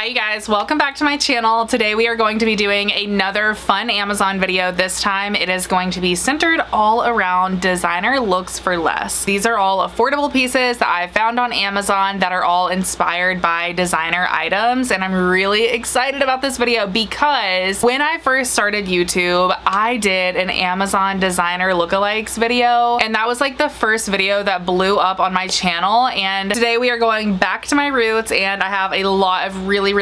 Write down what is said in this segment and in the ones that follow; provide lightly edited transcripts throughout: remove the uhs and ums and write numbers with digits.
Hi you guys, welcome back to my channel. Today we are going to be doing another fun Amazon video. This time it is going to be centered all around designer looks for less. These are all affordable pieces that I found on Amazon that are all inspired by designer items, and I'm really excited about this video because when I first started YouTube, I did an Amazon designer lookalikes video, and that was like the first video that blew up on my channel. And today we are going back to my roots, and I have a lot of really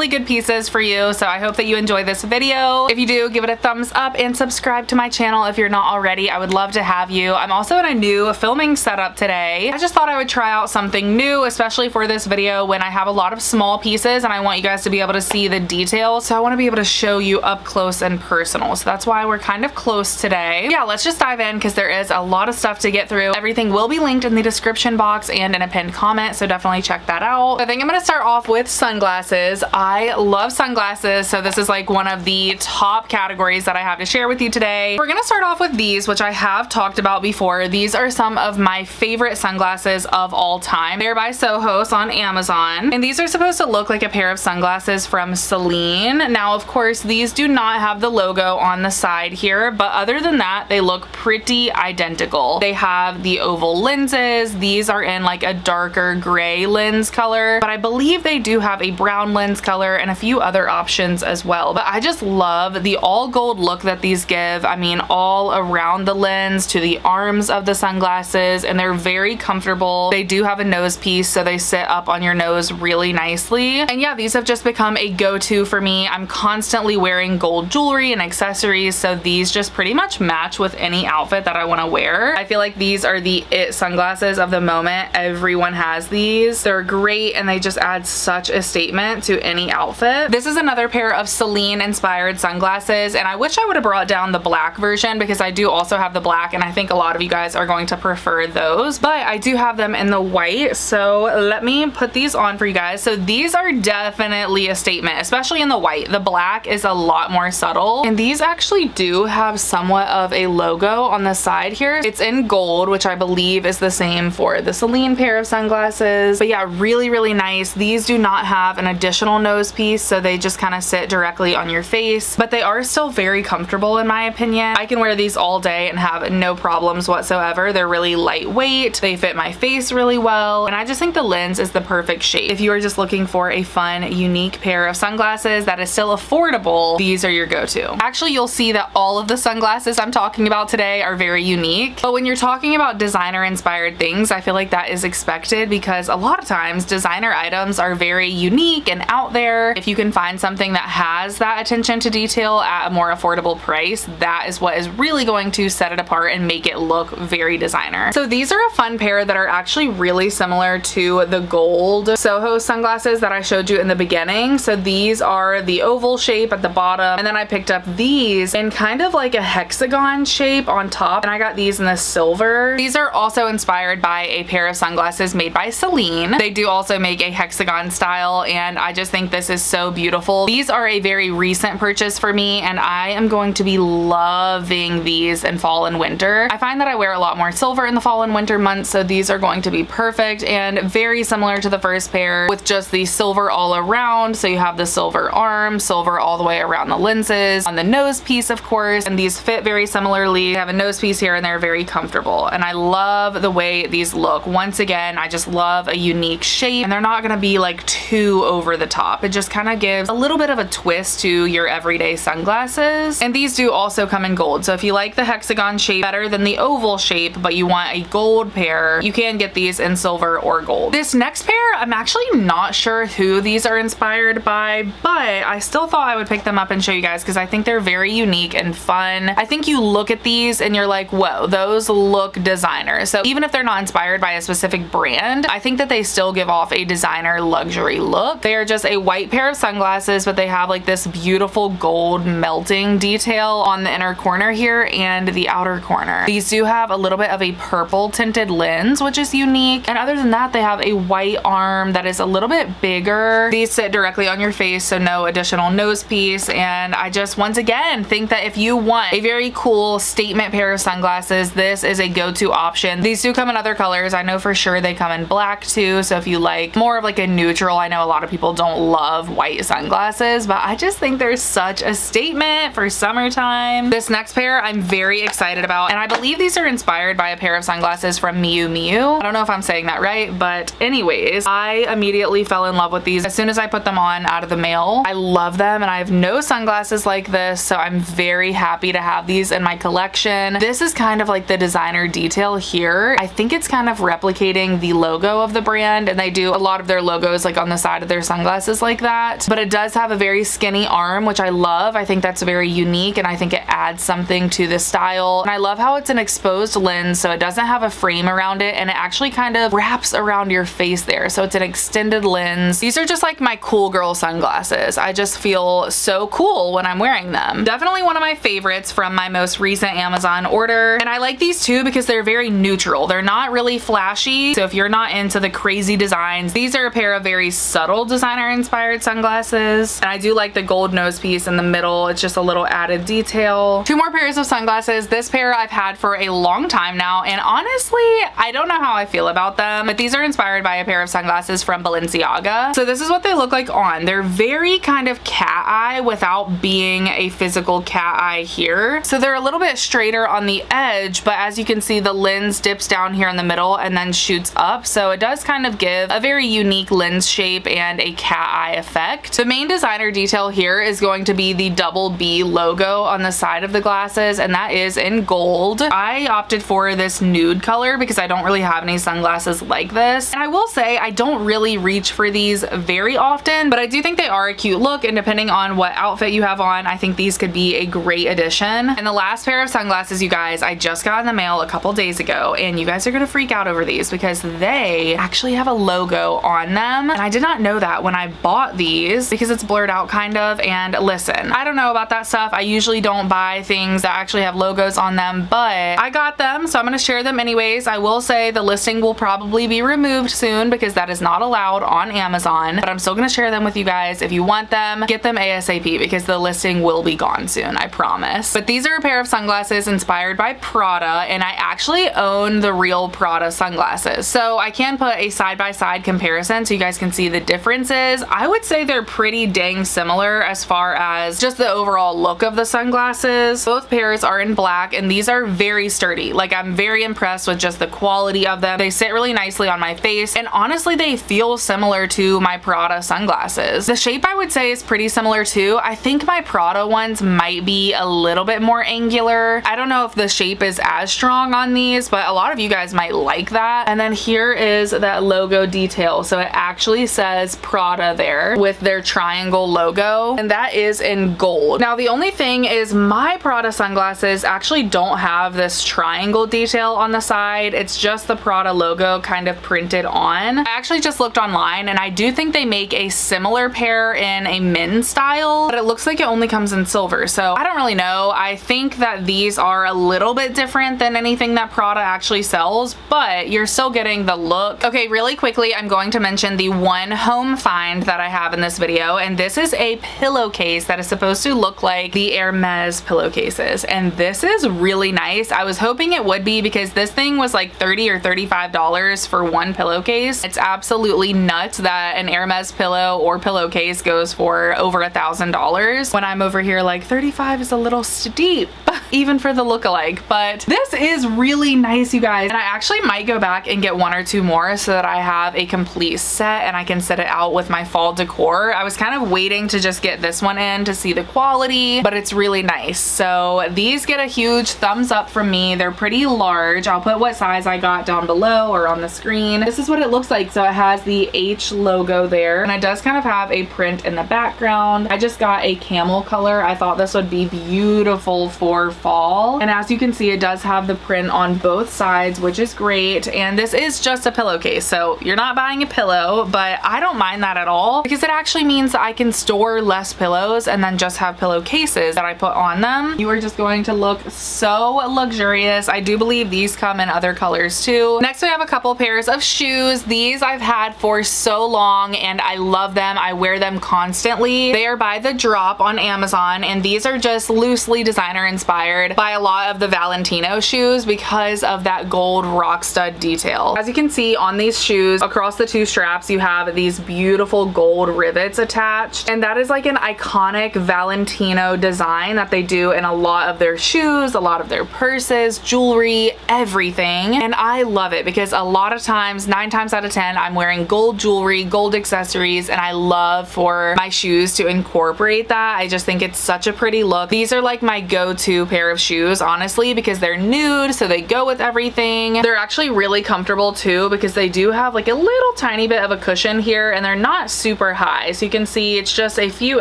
good pieces for you, so I hope that you enjoy this video. If you do, give it a thumbs up and subscribe to my channel if you're not already. I would love to have you. I'm also in a new filming setup today. I just thought I would try out something new, especially for this video when I have a lot of small pieces and I want you guys to be able to see the details, so I want to be able to show you up close and personal, so that's why we're kind of close today. Yeah, let's just dive in because there is a lot of stuff to get through. Everything will be linked in the description box and in a pinned comment, so definitely check that out. I think I'm going to start off with sunglasses. I love sunglasses, so this is like one of the top categories that I have to share with you today. We're gonna start off with these, which I have talked about before. These are some of my favorite sunglasses of all time. They're by Sohos on Amazon, and these are supposed to look like a pair of sunglasses from Celine. Now, of course, these do not have the logo on the side here, but other than that, they look pretty identical. They have the oval lenses. These are in like a darker gray lens color, but I believe they do have a brown lens color and a few other options as well. But I just love the all gold look that these give. I mean, all around the lens to the arms of the sunglasses, and they're very comfortable. They do have a nose piece, so they sit up on your nose really nicely. And yeah, these have just become a go-to for me. I'm constantly wearing gold jewelry and accessories, so these just pretty much match with any outfit that I want to wear. I feel like these are the it sunglasses of the moment. Everyone has these. They're great, and they just add such a statement to any outfit. This is another pair of Celine inspired sunglasses, and I wish I would have brought down the black version because I do also have the black, and I think a lot of you guys are going to prefer those, but I do have them in the white, so let me put these on for you guys. So these are definitely a statement, especially in the white. The black is a lot more subtle, and these actually do have somewhat of a logo on the side here. It's in gold, which I believe is the same for the Celine pair of sunglasses. But yeah, really nice. These do not have an additional nose piece, so they just kind of sit directly on your face, but they are still very comfortable in my opinion. I can wear these all day and have no problems whatsoever. They're really lightweight, they fit my face really well, and I just think the lens is the perfect shape. If you are just looking for a fun, unique pair of sunglasses that is still affordable, these are your go-to. Actually, you'll see that all of the sunglasses I'm talking about today are very unique, but when you're talking about designer inspired things, I feel like that is expected because a lot of times designer items are very unique and out there. If you can find something that has that attention to detail at a more affordable price, that is what is really going to set it apart and make it look very designer. So these are a fun pair that are actually really similar to the gold Soho sunglasses that I showed you in the beginning. So these are the oval shape at the bottom, and then I picked up these in kind of like a hexagon shape on top, and I got these in the silver. These are also inspired by a pair of sunglasses made by Celine. They do also make a hexagon style, and I just think this is so beautiful. These are a very recent purchase for me, and I am going to be loving these in fall and winter. I find that I wear a lot more silver in the fall and winter months, so these are going to be perfect and very similar to the first pair with just the silver all around. So you have the silver arm, silver all the way around the lenses, on the nose piece of course, and these fit very similarly. They have a nose piece here and they're very comfortable, and I love the way these look. Once again, I just love a unique shape, and they're not gonna be like too over the top. It just kind of gives a little bit of a twist to your everyday sunglasses. And these do also come in gold, so if you like the hexagon shape better than the oval shape but you want a gold pair, you can get these in silver or gold. This next pair, I'm actually not sure who these are inspired by, but I still thought I would pick them up and show you guys because I think they're very unique and fun. I think you look at these and you're like, whoa, those look designer. So even if they're not inspired by a specific brand, I think that they still give off a designer luxury look. They are just a white pair of sunglasses, but they have like this beautiful gold melting detail on the inner corner here and the outer corner. These do have a little bit of a purple tinted lens, which is unique, and other than that, they have a white arm that is a little bit bigger. These sit directly on your face, so no additional nose piece, and I just once again think that if you want a very cool statement pair of sunglasses, this is a go-to option. These do come in other colors. I know for sure they come in black too, so if you like more of like a neutral, I know a lot of people people don't love white sunglasses, but I just think they're such a statement for summertime. This next pair I'm very excited about, and I believe these are inspired by a pair of sunglasses from Miu Miu. I don't know if I'm saying that right, but anyways, I immediately fell in love with these as soon as I put them on out of the mail. I love them, and I have no sunglasses like this, so I'm very happy to have these in my collection. This is kind of like the designer detail here. I think it's kind of replicating the logo of the brand, and they do a lot of their logos like on the side of their sunglasses like that, but it does have a very skinny arm, which I love. I think that's very unique, and I think it adds something to the style. And I love how it's an exposed lens, so it doesn't have a frame around it, and it actually kind of wraps around your face there, so it's an extended lens. These are just like my cool girl sunglasses. I just feel so cool when I'm wearing them. Definitely one of my favorites from my most recent Amazon order, and I like these too because they're very neutral. They're not really flashy, so if you're not into the crazy designs, these are a pair of very subtle designer inspired sunglasses. And I do like the gold nose piece in the middle. It's just a little added detail. Two more pairs of sunglasses. This pair I've had for a long time now, and honestly I don't know how I feel about them, but these are inspired by a pair of sunglasses from Balenciaga. So this is what they look like on. They're very kind of cat eye without being a physical cat eye here. So they're a little bit straighter on the edge, but as you can see, the lens dips down here in the middle and then shoots up, so it does kind of give a very unique lens shape and a cat eye effect. The main designer detail here is going to be the double B logo on the side of the glasses, and that is in gold. I opted for this nude color because I don't really have any sunglasses like this, and I will say I don't really reach for these very often, but I do think they are a cute look, and depending on what outfit you have on, I think these could be a great addition. And the last pair of sunglasses, you guys, I just got in the mail a couple days ago, and you guys are gonna freak out over these because they actually have a logo on them, and I did not know that when I bought these because it's blurred out kind of. And listen, I don't know about that stuff. I usually don't buy things that actually have logos on them, but I got them, so I'm gonna share them anyways. I will say the listing will probably be removed soon because that is not allowed on Amazon, but I'm still gonna share them with you guys. If you want them, get them ASAP because the listing will be gone soon, I promise. But these are a pair of sunglasses inspired by Prada, and I actually own the real Prada sunglasses, so I can put a side-by-side comparison so you guys can see the differences. I would say they're pretty dang similar as far as just the overall look of the sunglasses. Both pairs are in black, and these are very sturdy. Like, I'm very impressed with just the quality of them. They sit really nicely on my face, and honestly they feel similar to my Prada sunglasses. The shape I would say is pretty similar too. I think my Prada ones might be a little bit more angular. I don't know if the shape is as strong on these, but a lot of you guys might like that. And then here is that logo detail, so it actually says Prada there with their triangle logo, and that is in gold. Now the only thing is my Prada sunglasses actually don't have this triangle detail on the side. It's just the Prada logo kind of printed on. I actually just looked online, and I do think they make a similar pair in a men's style, but it looks like it only comes in silver, so I don't really know. I think that these are a little bit different than anything that Prada actually sells, but you're still getting the look. Okay, really quickly, I'm going to mention the one home find that I have in this video, and this is a pillowcase that is supposed to look like the Hermès pillowcases, and this is really nice. I was hoping it would be because this thing was like $30 or $35 for one pillowcase. It's absolutely nuts that an Hermès pillow or pillowcase goes for over $1,000 when I'm over here like 35 is a little steep even for the lookalike. But this is really nice, you guys, and I actually might go back and get one or two more so that I have a complete set and I can set it out with my fall decor. I was kind of waiting to just get this one in to see the quality, but it's really nice. So these get a huge thumbs up from me. They're pretty large. I'll put what size I got down below or on the screen. This is what it looks like. So it has the H logo there, and it does kind of have a print in the background. I just got a camel color. I thought this would be beautiful for fall, and as you can see, it does have the print on both sides, which is great. And this is just a pillowcase, so you're not buying a pillow, but I don't mind that at all because it actually means that I can store less pillows and then just have pillowcases that I put on them. You are just going to look so luxurious. I do believe these come in other colors too. Next, we have a couple pairs of shoes. These I've had for so long and I love them. I wear them constantly. They are by The Drop on Amazon, and these are just loosely designer inspired by a lot of the Valentino shoes because of that gold rock stud detail. As you can see on these shoes, across the two straps, you have these beautiful beautiful gold rivets attached, and that is like an iconic Valentino design that they do in a lot of their shoes, a lot of their purses, jewelry, everything. And I love it because a lot of times, 9 times out of 10, I'm wearing gold jewelry, gold accessories, and I love for my shoes to incorporate that. I just think it's such a pretty look. These are like my go-to pair of shoes, honestly, because they're nude, so they go with everything. They're actually really comfortable too because they do have like a little tiny bit of a cushion here, and they're not super high. So you can see it's just a few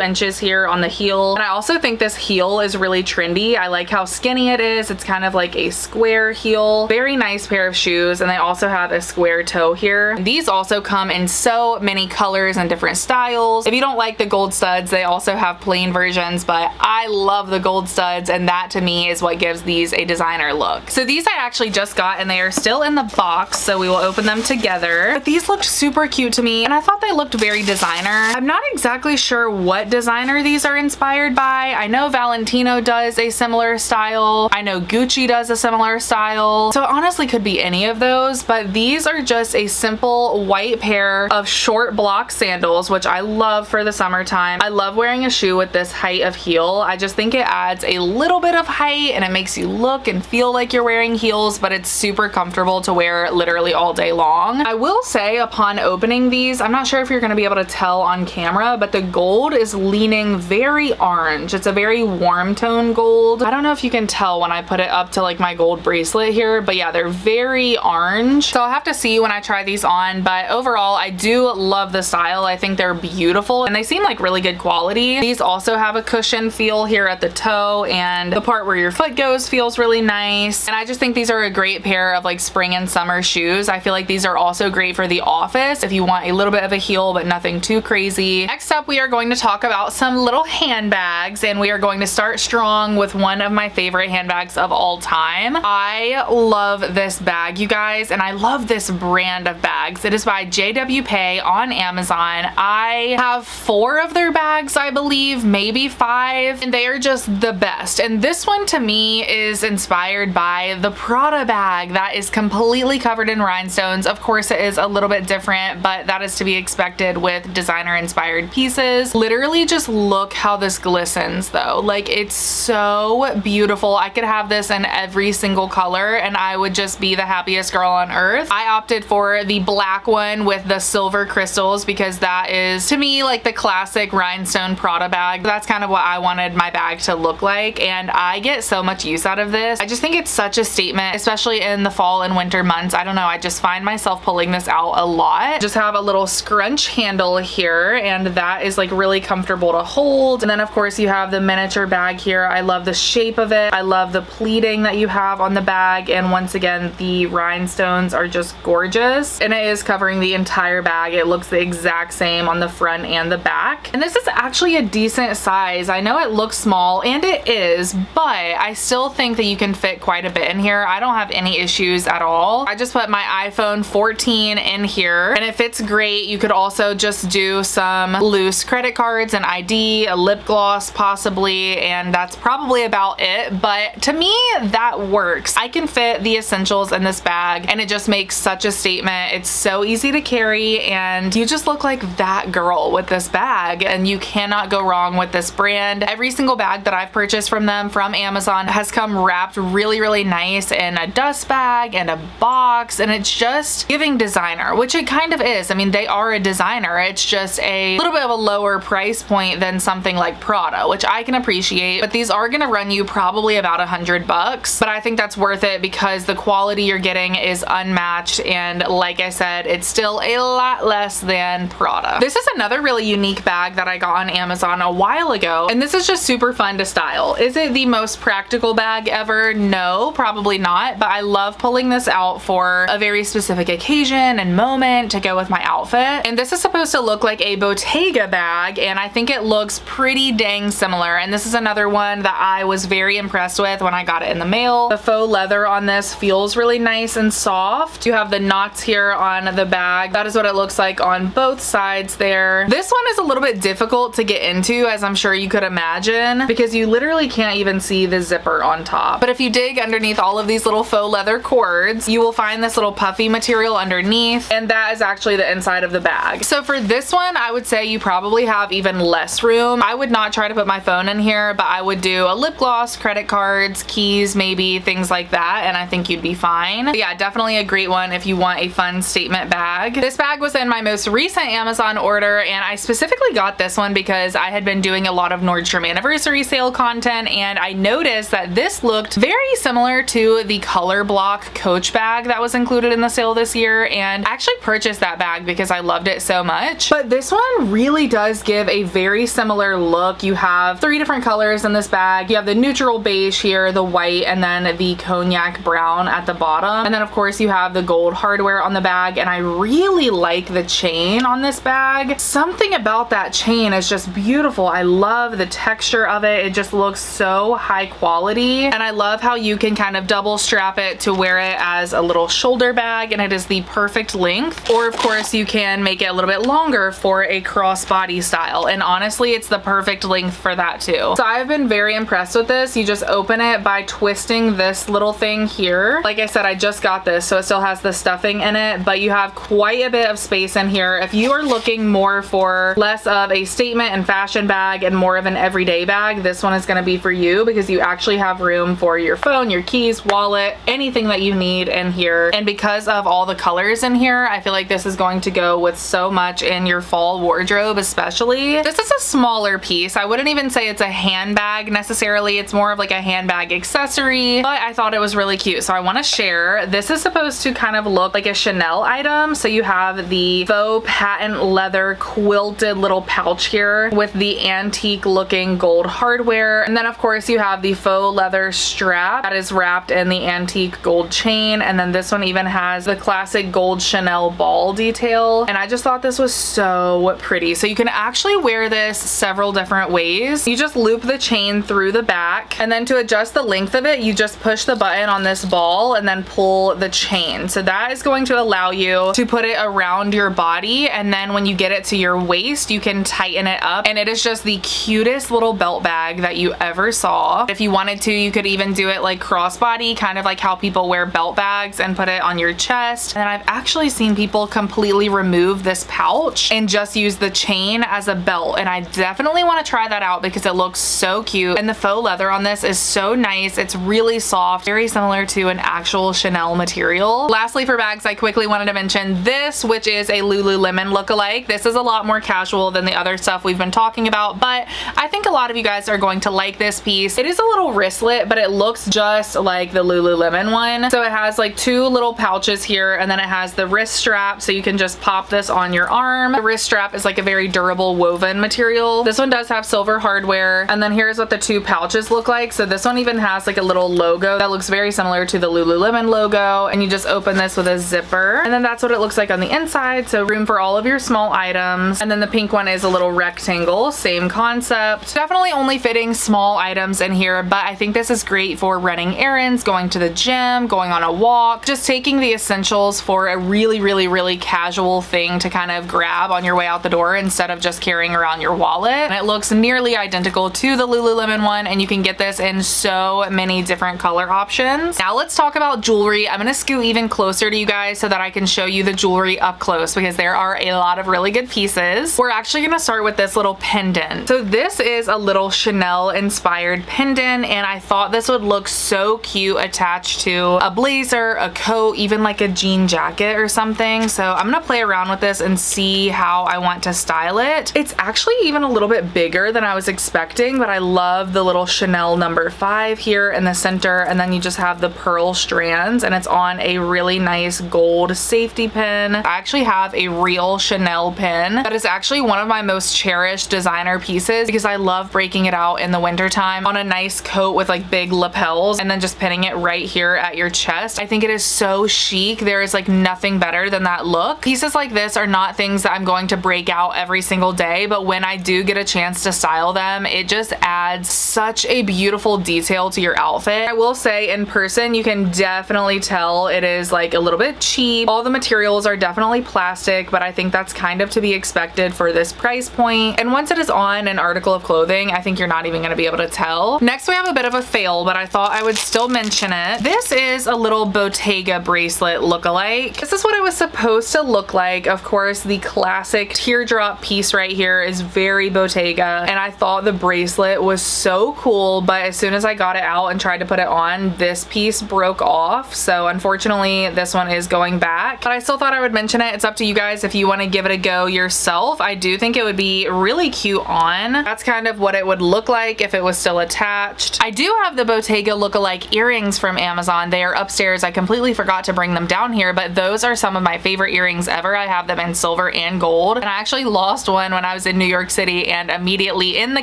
inches here on the heel. And I also think this heel is really trendy. I like how skinny it is. It's kind of like a square heel. Very nice pair of shoes, and they also have a square toe here. These also come in so many colors and different styles. If you don't like the gold studs, they also have plain versions, but I love the gold studs, and that to me is what gives these a designer look. So these I actually just got, and they are still in the box, so we will open them together. But these looked super cute to me, and I thought they looked very designer. I'm not exactly sure what designer these are inspired by. I know Valentino does a similar style. I know Gucci does a similar style. So it honestly could be any of those, but these are just a simple white pair of short block sandals, which I love for the summertime. I love wearing a shoe with this height of heel. I just think it adds a little bit of height, and it makes you look and feel like you're wearing heels, but it's super comfortable to wear literally all day long. I will say, upon opening these, I'm not sure if you're going to be able to tell on camera, but the gold is leaning very orange. It's a very warm tone gold. I don't know if you can tell when I put it up to like my gold bracelet here, but yeah, they're very orange. So I'll have to see when I try these on, but overall I do love the style. I think they're beautiful, and they seem like really good quality. These also have a cushion feel here at the toe, and the part where your foot goes feels really nice. And I just think these are a great pair of like spring and summer shoes. I feel like these are also great for the office if you want a little bit of a heel but nothing too crazy. Next up, we are going to talk about some little handbags, and we are going to start strong with one of my favorite handbags of all time. I love this bag, you guys, and I love this brand of bags. It is by JW Pay on Amazon. I have 4 of their bags, I believe, maybe 5, and they are just the best. And this one to me is inspired by the Prada bag that is completely covered in rhinestones. Of course, it is a little bit different, but that is to be expected with designer inspired pieces. Literally just look how this glistens though. Like, it's so beautiful. I could have this in every single color and I would just be the happiest girl on earth. I opted for the black one with the silver crystals because that is to me like the classic rhinestone Prada bag. That's kind of what I wanted my bag to look like, and I get so much use out of this. I just think it's such a statement, especially in the fall and winter months. I don't know, I just find myself pulling this out a lot. Just have a little scrunch handle here, and that is like really comfortable to hold. And then of course you have the miniature bag here. I love the shape of it. I love the pleating that you have on the bag, and once again the rhinestones are just gorgeous, and it is covering the entire bag. It looks the exact same on the front and the back, and this is actually a decent size. I know it looks small, and it is, but I still think that you can fit quite a bit in here. I don't have any issues at all. I just put my iPhone 14 in here and it fits great. You could also just do some loose credit cards, an ID, a lip gloss possibly, and that's probably about it. But to me, that works. I can fit the essentials in this bag and it just makes such a statement. It's so easy to carry and you just look like that girl with this bag, and you cannot go wrong with this brand. Every single bag that I've purchased from them from Amazon has come wrapped really nice in a dust bag and a box, and it's just giving designer, which it kind of is. I mean, they are a designer. It's just a little bit of a lower price point than something like Prada, which I can appreciate, but these are gonna run you probably about $100, but I think that's worth it because the quality you're getting is unmatched, and like I said, it's still a lot less than Prada. This is another really unique bag that I got on Amazon a while ago, and this is just super fun to style. Is it the most practical bag ever? No, probably not, but I love pulling this out for a very specific occasion and moment to go with my outfit. And this is supposed to look like a Bottega bag, and I think it looks pretty dang similar. And this is another one that I was very impressed with when I got it in the mail. The faux leather on this feels really nice and soft. You have the knots here on the bag. That is what it looks like on both sides there. This one is a little bit difficult to get into, as I'm sure you could imagine, because you literally can't even see the zipper on top. But if you dig underneath all of these little faux leather cords, you will find this little puffy material underneath, and that is actually the inside of the bag. So for this one, I would say you probably have even less room. I would not try to put my phone in here, but I would do a lip gloss, credit cards, keys, maybe things like that, and I think you'd be fine. But yeah, definitely a great one if you want a fun statement bag. This bag was in my most recent Amazon order, and I specifically got this one because I had been doing a lot of Nordstrom anniversary sale content, and I noticed that this looked very similar to the Color Block Coach bag that was included in the sale this year, and I actually purchased that bag because I loved it so much. But this one really does give a very similar look. You have 3 different colors in this bag. You have the neutral beige here, the white, and then the cognac brown at the bottom. And then of course you have the gold hardware on the bag, and I really like the chain on this bag. Something about that chain is just beautiful. I love the texture of it. It just looks so high quality, and I love how you can kind of double strap it to wear it as a little shoulder bag, and it is the perfect length. Or of course you can make it a little bit longer for a crossbody style, and honestly it's the perfect length for that too. So I've been very impressed with this. You just open it by twisting this little thing here. Like I said, I just got this, so it still has the stuffing in it, but you have quite a bit of space in here. If you are looking more for less of a statement and fashion bag and more of an everyday bag, this one is going to be for you because you actually have room for your phone, your keys, wallet, anything that you need in here. And because of all the colors in here, I feel like this is going to go with so much in your fall wardrobe especially. This is a smaller piece. I wouldn't even say it's a handbag necessarily. It's more of like a handbag accessory, but I thought it was really cute, so I want to share. This is supposed to kind of look like a Chanel item. So you have the faux patent leather quilted little pouch here with the antique looking gold hardware, and then of course you have the faux leather strap that is wrapped in the antique gold chain, and then this one even has the classic gold Chanel ball detail, and I just thought this was so pretty. So you can actually wear this several different ways. You just loop the chain through the back, and then to adjust the length of it, you just push the button on this ball and then pull the chain. So that is going to allow you to put it around your body, and then when you get it to your waist, you can tighten it up, and it is just the cutest little belt bag that you ever saw. If you wanted to, you could even do it like crossbody, kind of like how people wear belt bags, and put it on your chest. And I've actually seen people completely remove this pouch and just use the chain as a belt, and I definitely want to try that out because it looks so cute, and the faux leather on this is so nice. It's really soft, very similar to an actual Chanel material. Lastly, for bags, I quickly wanted to mention this, which is a Lululemon lookalike. This is a lot more casual than the other stuff we've been talking about, but I think a lot of you guys are going to like this piece. It is a little wristlet, but it looks just like the Lululemon one. So it has like 2 little pouches here, and then it has the wrist strap, so you can just pop this on your arm. The wrist strap is like a very durable woven material. This one does have silver hardware, and then here's what the 2 pouches look like. So this one even has like a little logo that looks very similar to the Lululemon logo, and you just open this with a zipper, and then that's what it looks like on the inside. So room for all of your small items. And then the pink one is a little rectangle, same concept. Definitely only fitting small items in here, but I think this is great for running errands, going to the gym, going on a walk, just taking the essentials for a really casual thing to kind of grab on your way out the door instead of just carrying around your wallet. And it looks nearly identical to the Lululemon one, and you can get this in so many different color options. Now let's talk about jewelry. I'm gonna scoot even closer to you guys so that I can show you the jewelry up close because there are a lot of really good pieces. We're actually gonna start with this little pendant. So this is a little Chanel inspired pendant, and I thought this would look so cute attached to a blazer, a coat, even like a jean jacket or something. So I'm gonna play around with this and see how I want to style it. It's actually even a little bit bigger than I was expecting, but I love the little Chanel number 5 here in the center, and then you just have the pearl strands, and it's on a really nice gold safety pin. I actually have a real Chanel pin that is actually one of my most cherished designer pieces because I love breaking it out in the winter time on a nice coat with like big lapels and then just pinning it right here at your chest. I think it is so chic. There is like nothing better than that look. Pieces like this are not things that I'm going to break out every single day, but when I do get a chance to style them, it just adds such a beautiful detail to your outfit. I will say in person, you can definitely tell it is like a little bit cheap. All the materials are definitely plastic, but I think that's kind of to be expected for this price point. And once it is on an article of clothing, I think you're not even gonna be able to tell. Next, we have a bit of a fail, but I thought I would still mention it. This is a little Bottega bracelet lookalike. This is what it was supposed to look like. Of course, course, the classic teardrop piece right here is very Bottega, and I thought the bracelet was so cool, but as soon as I got it out and tried to put it on, this piece broke off. So unfortunately, this one is going back, but I still thought I would mention it. It's up to you guys if you want to give it a go yourself. I do think it would be really cute on. That's kind of what it would look like if it was still attached. I do have the Bottega lookalike earrings from Amazon. They are upstairs. I completely forgot to bring them down here, but those are some of my favorite earrings ever. I have them in silver and gold, and I actually lost one when I was in New York City and immediately in the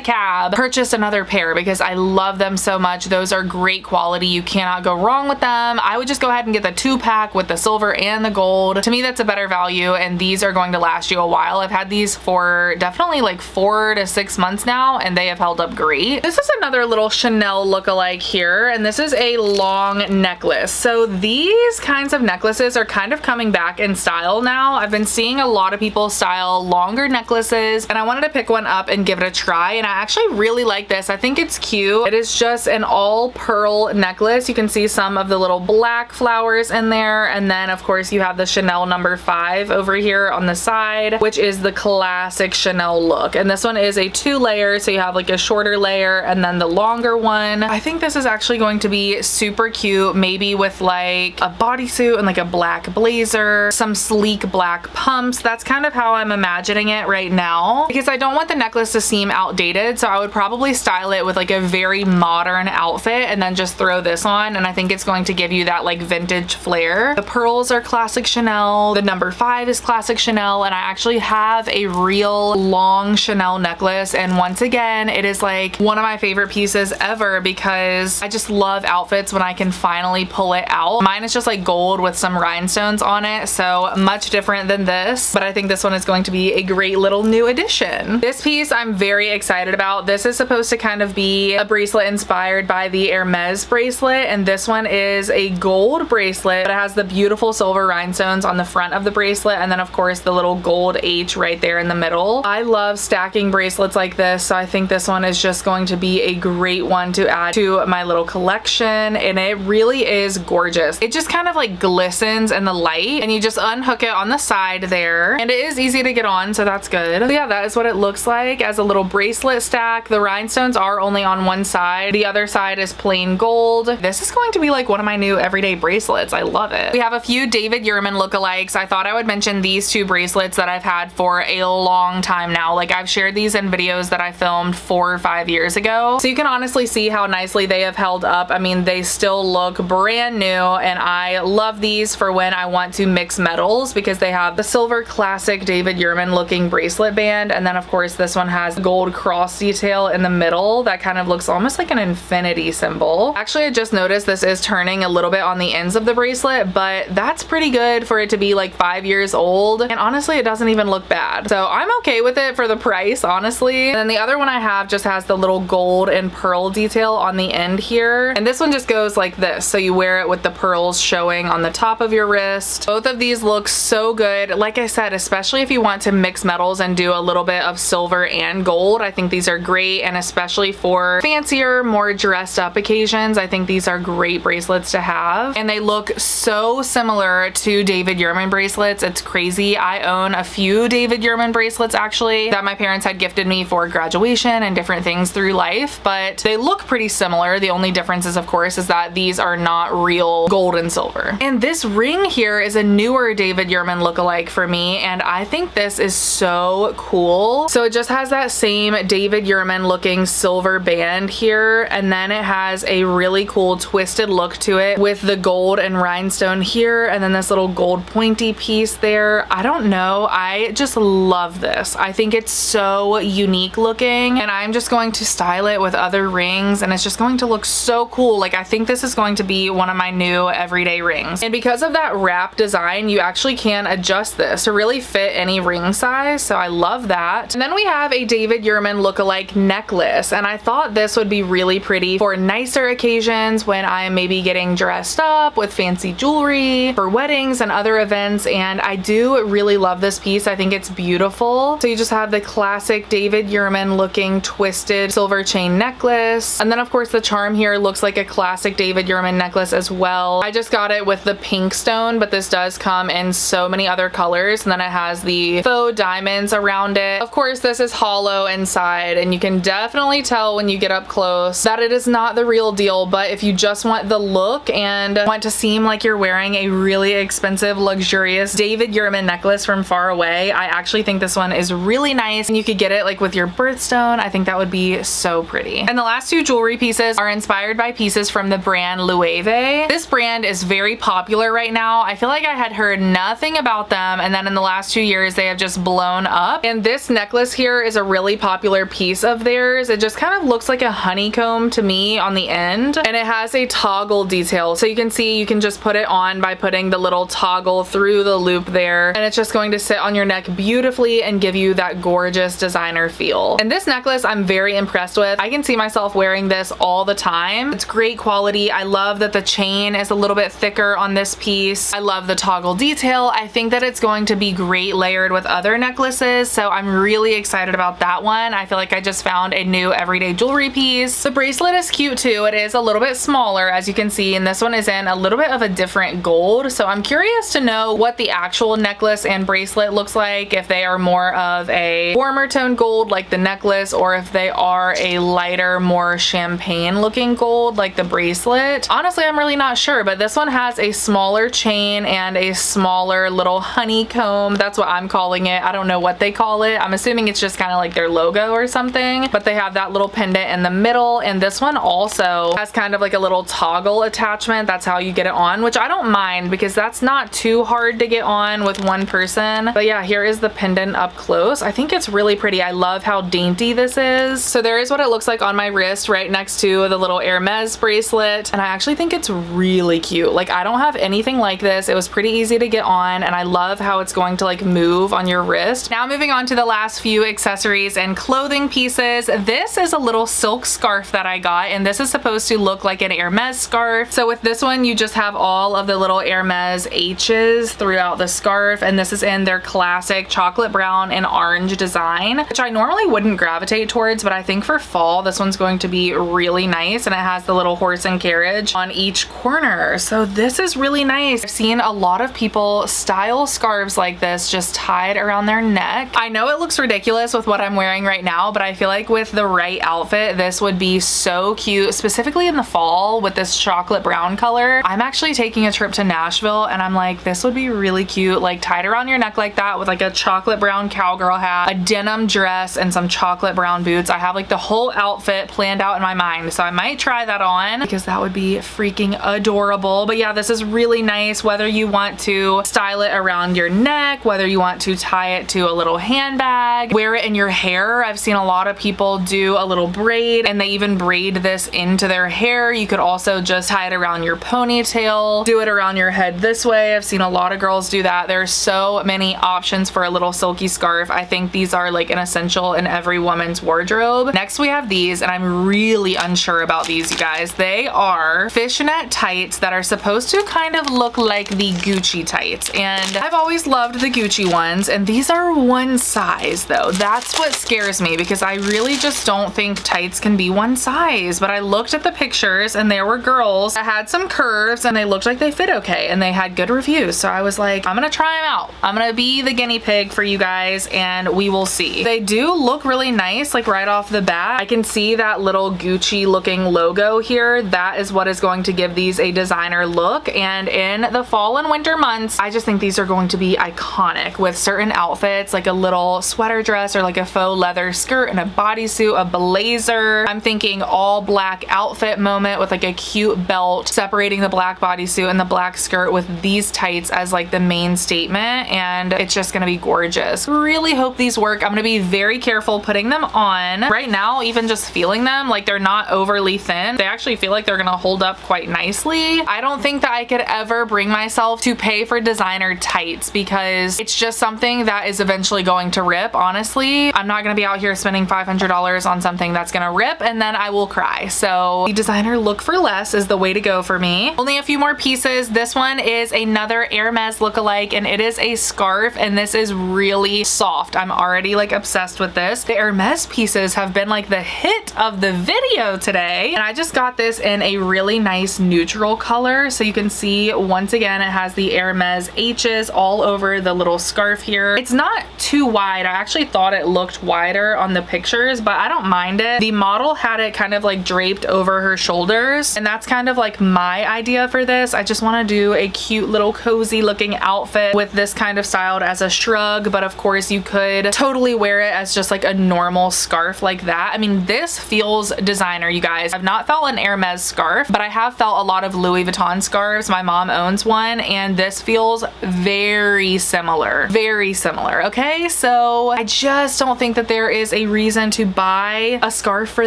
cab purchased another pair because I love them so much. Those are great quality. You cannot go wrong with them. I would just go ahead and get the 2-pack with the silver and the gold. To me, that's a better value, and these are going to last you a while. I've had these for definitely like 4 to 6 months now, and they have held up great. This is another little Chanel lookalike here, and this is a long necklace. So these kinds of necklaces are kind of coming back in style now. I've been seeing a lot of people style longer necklaces, and I wanted to pick one up and give it a try, and I actually really like this. I think it's cute. It is just an all pearl necklace. You can see some of the little black flowers in there, and then of course you have the Chanel number 5 over here on the side, which is the classic Chanel look. And this one is a 2-layer, so you have like a shorter layer and then the longer one. I think this is actually going to be super cute, maybe with like a bodysuit and like a black blazer, some sleek black pumps. That's kind of how I'm imagining it right now, because I don't want the necklace to seem outdated, so I would probably style it with like a very modern outfit and then just throw this on, and I think it's going to give you that like vintage flair. The pearls are classic Chanel, the number 5 is classic Chanel, and I actually have a real long Chanel necklace, and once again it is like one of my favorite pieces ever because I just love outfits when I can finally pull it out. Mine is just like gold with some rhinestones on it, so much different than this, but I think this one is going to be a great little new addition. This piece I'm very excited about. This is supposed to kind of be a bracelet inspired by the Hermès bracelet, and this one is a gold bracelet, but it has the beautiful silver rhinestones on the front of the bracelet, and then of course the little gold H right there in the middle. I love stacking bracelets like this, so I think this one is just going to be a great one to add to my little collection, and it really is gorgeous. It just kind of like glistens in the light, and you just unhook it on the side there, and it is easy to get on, so that's good. So yeah, that is what it looks like as a little bracelet stack. The rhinestones are only on one side. The other side is plain gold. This is going to be like one of my new everyday bracelets. I love it. We have a few David Yurman lookalikes. I thought I would mention these 2 bracelets that I've had for a long time now. Like, I've shared these in videos that I filmed 4 or 5 years ago, so you can honestly see how nicely they have held up. I mean, they still look brand new, and I love these for when I want to mix metals because they have the silver classic David Yurman looking bracelet band, and then of course this one has gold cross detail in the middle that kind of looks almost like an infinity symbol. Actually, I just noticed this is turning a little bit on the ends of the bracelet, but that's pretty good for it to be like 5 years old, and honestly it doesn't even look bad, so I'm okay with it for the price, honestly. And then the other one I have just has the little gold and pearl detail on the end here, and this one just goes like this, so you wear it with the pearls showing on the top of your wrist. Both of these look so good. Like I said, especially if you want to mix metals and do a little bit of silver and gold, I think these are great, and especially for fancier, more dressed up occasions, I think these are great bracelets to have, and they look so similar to David Yurman bracelets. It's crazy. I own a few David Yurman bracelets actually that my parents had gifted me for graduation and different things through life, but they look pretty similar. The only difference is, of course, is that these are not real gold and silver. And this ring here is a newer David Yurman lookalike for me, and I think this is so cool. So it just has that same David Yurman looking silver band here, and then it has a really cool twisted look to it with the gold and rhinestone here, and then this little gold pointy piece there. I don't know, I just love this. I think it's so unique looking, and I'm just going to style it with other rings, and it's just going to look so cool. Like, I think this is going to be one of my new everyday rings, and because of that wrap design, you actually can adjust this to really fit any ring size, so I love that. And then we have a David Yurman lookalike necklace, and I thought this would be really pretty for nicer occasions when I'm maybe getting dressed up with fancy jewelry for weddings and other events, and I do really love this piece. I think it's beautiful. So you just have the classic David Yurman looking twisted silver chain necklace, and then of course the charm here looks like a classic David Yurman necklace as well. I just got it with the pink stone, but this does come in so many other colors. course, and then it has the faux diamonds around it. Of course, this is hollow inside, and you can definitely tell when you get up close that it is not the real deal, but if you just want the look and want to seem like you're wearing a really expensive, luxurious David Yurman necklace from far away, I actually think this one is really nice, and you could get it like with your birthstone. I think that would be so pretty. And the last two jewelry pieces are inspired by pieces from the brand Loewe. This brand is very popular right now. I feel like I had heard nothing about them, and then in the last 2 years they have just blown up. And this necklace here is a really popular piece of theirs. It just kind of looks like a honeycomb to me on the end, and it has a toggle detail, so you can see you can just put it on by putting the little toggle through the loop there, and it's just going to sit on your neck beautifully and give you that gorgeous designer feel. And this necklace I'm very impressed with. I can see myself wearing this all the time. It's great quality. I love that the chain is a little bit thicker on this piece. I love the toggle detail. I think that it's going to be great layered with other necklaces, so I'm really excited about that one. I feel like I just found a new everyday jewelry piece. The bracelet is cute too. It is a little bit smaller, as you can see, and this one is in a little bit of a different gold, so I'm curious to know what the actual necklace and bracelet looks like, if they are more of a warmer tone gold like the necklace, or if they are a lighter, more champagne looking gold like the bracelet. Honestly, I'm really not sure, but this one has a smaller chain and a smaller little honeycomb. That's what I'm calling it. I don't know what they call it. I'm assuming it's just kind of like their logo or something, but they have that little pendant in the middle, and this one also has kind of like a little toggle attachment. That's how you get it on, which I don't mind because that's not too hard to get on with one person. But yeah, here is the pendant up close. I think it's really pretty. I love how dainty this is. So there is what it looks like on my wrist right next to the little Hermès bracelet, and I actually think it's really cute. Like, I don't have anything like this. It was pretty easy to get on, and I love how it's going to like move on your wrist. Now moving on to the last few accessories and clothing pieces. This is a little silk scarf that I got, and this is supposed to look like an Hermès scarf. So with this one, you just have all of the little Hermès H's throughout the scarf, and this is in their classic chocolate brown and orange design, which I normally wouldn't gravitate towards, but I think for fall this one's going to be really nice, and it has the little horse and carriage on each corner. So this is really nice. I've seen a lot of people style scarves like this just tied around their neck. I know it looks ridiculous with what I'm wearing right now, but I feel like with the right outfit this would be so cute, specifically in the fall with this chocolate brown color. I'm actually taking a trip to Nashville, and I'm like, this would be really cute, like tied around your neck like that with like a chocolate brown cowgirl hat, a denim dress, and some chocolate brown boots. I have like the whole outfit planned out in my mind, so I might try that on because that would be freaking adorable. But yeah, this is really nice, whether you want to style it around your neck, whether you want to tie it to a little handbag, wear it in your hair. I've seen a lot of people do a little braid, and they even braid this into their hair. You could also just tie it around your ponytail, do it around your head this way. I've seen a lot of girls do that. There's so many options for a little silky scarf. I think these are like an essential in every woman's wardrobe. Next we have these, and I'm really unsure about these, you guys. They are fishnet tights that are supposed to kind of look like the Gucci tights, and I've always loved the Gucci ones, and these are one size though. That's what scares me, because I really just don't think tights can be one size. But I looked at the pictures, and there were girls that had some curves, and they looked like they fit okay, and they had good reviews. So I was like, I'm gonna try them out. I'm gonna be the guinea pig for you guys, and we will see. They do look really nice, like right off the bat. I can see that little Gucci looking logo here. That is what is going to give these a designer look, and in the fall and winter months, I just think these are going to be iconic with certain outfits, like a little sweater dress or like a faux leather skirt and a bodysuit, a blazer. I'm thinking all black outfit moment with like a cute belt separating the black bodysuit and the black skirt with these tights as like the main statement, and it's just gonna be gorgeous. Really hope these work. I'm gonna be very careful putting them on. Right now, even just feeling them, like they're not overly thin. They actually feel like they're gonna hold up quite nicely. I don't think that I could ever bring myself to pay for designer tights because it's just something that is eventually going to rip. Honestly, I'm not gonna be out here spending $500 on something that's gonna rip and then I will cry. So the designer look for less is the way to go for me. Only a few more pieces. This one is another Hermès lookalike, and it is a scarf, and this is really soft. I'm already like obsessed with this. The Hermès pieces have been like the hit of the video today, and I just got this in a really nice neutral color. So you can see once again it has the Hermès H's all over over the little scarf here. It's not too wide. I actually thought it looked wider on the pictures, but I don't mind it. The model had it kind of like draped over her shoulders, and that's kind of like my idea for this. I just want to do a cute little cozy looking outfit with this kind of styled as a shrug, but of course you could totally wear it as just like a normal scarf like that. I mean, this feels designer, you guys. I've not felt an Hermès scarf, but I have felt a lot of Louis Vuitton scarves. My mom owns one, and this feels very similar. Very similar, okay? So I just don't think that there is a reason to buy a scarf for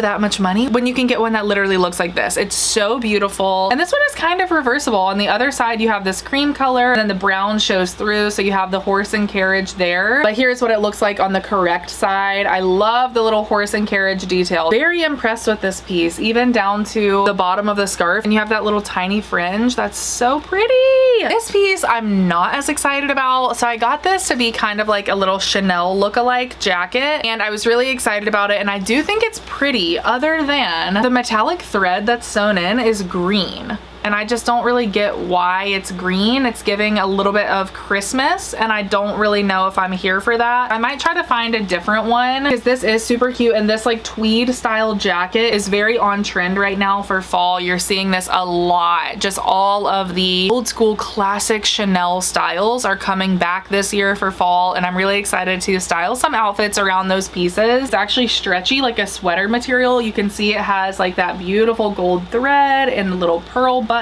that much money when you can get one that literally looks like this. It's so beautiful. And this one is kind of reversible. On the other side, you have this cream color, and then the brown shows through, so you have the horse and carriage there. But here's what it looks like on the correct side. I love the little horse and carriage detail. Very impressed with this piece, even down to the bottom of the scarf, and you have that little tiny fringe. That's so pretty. This piece I'm not as excited about. So I got this to be kind of like a little Chanel lookalike jacket, and I was really excited about it, and I do think it's pretty, other than the metallic thread that's sewn in is green. And I just don't really get why it's green. It's giving a little bit of Christmas, and I don't really know if I'm here for that. I might try to find a different one, because this is super cute, and this like tweed style jacket is very on trend right now for fall. You're seeing this a lot. Just all of the old school classic Chanel styles are coming back this year for fall, and I'm really excited to style some outfits around those pieces. It's actually stretchy, like a sweater material. You can see it has like that beautiful gold thread and the little pearl buttons.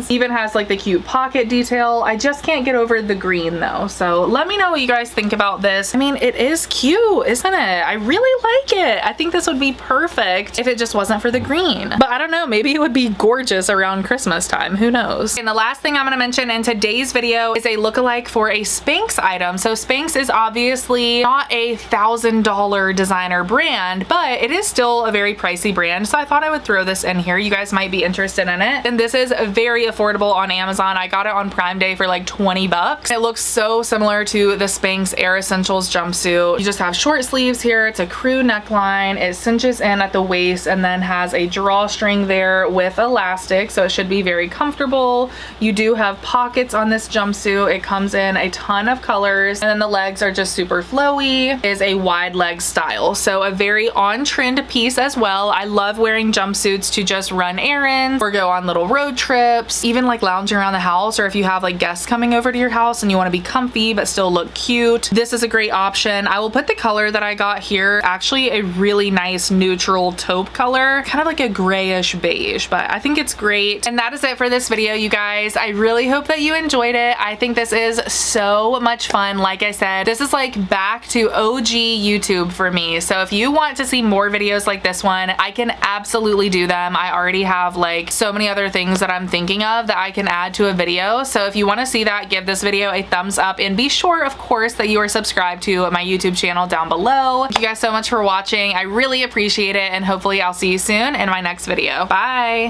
Even has like the cute pocket detail. I just can't get over the green though. So let me know what you guys think about this. I mean, it is cute, isn't it? I really like it. I think this would be perfect if it just wasn't for the green. But I don't know, maybe it would be gorgeous around Christmas time. Who knows? And the last thing I'm gonna mention in today's video is a lookalike for a Spanx item. So Spanx is obviously not a $1,000 designer brand, but it is still a very pricey brand. So I thought I would throw this in here. You guys might be interested in it. And this is very affordable on Amazon. I got it on Prime Day for like 20 bucks. It looks so similar to the Spanx Air Essentials jumpsuit. You just have short sleeves here. It's a crew neckline. It cinches in at the waist and then has a drawstring there with elastic, so it should be very comfortable. You do have pockets on this jumpsuit. It comes in a ton of colors, and then the legs are just super flowy. It is a wide leg style, so a very on-trend piece as well. I love wearing jumpsuits to just run errands or go on little road trips, even like lounging around the house, or if you have like guests coming over to your house and you want to be comfy but still look cute. This is a great option. I will put the color that I got here, actually a really nice neutral taupe color, kind of like a grayish beige, but I think it's great. And that is it for this video, you guys. I really hope that you enjoyed it. I think this is so much fun. Like I said, this is like back to OG YouTube for me. So if you want to see more videos like this one, I can absolutely do them. I already have like so many other things that I'm thinking of that I can add to a video. So if you want to see that, give this video a thumbs up, and be sure, of course, that you are subscribed to my YouTube channel down below. Thank you guys so much for watching. I really appreciate it, and hopefully I'll see you soon in my next video. Bye.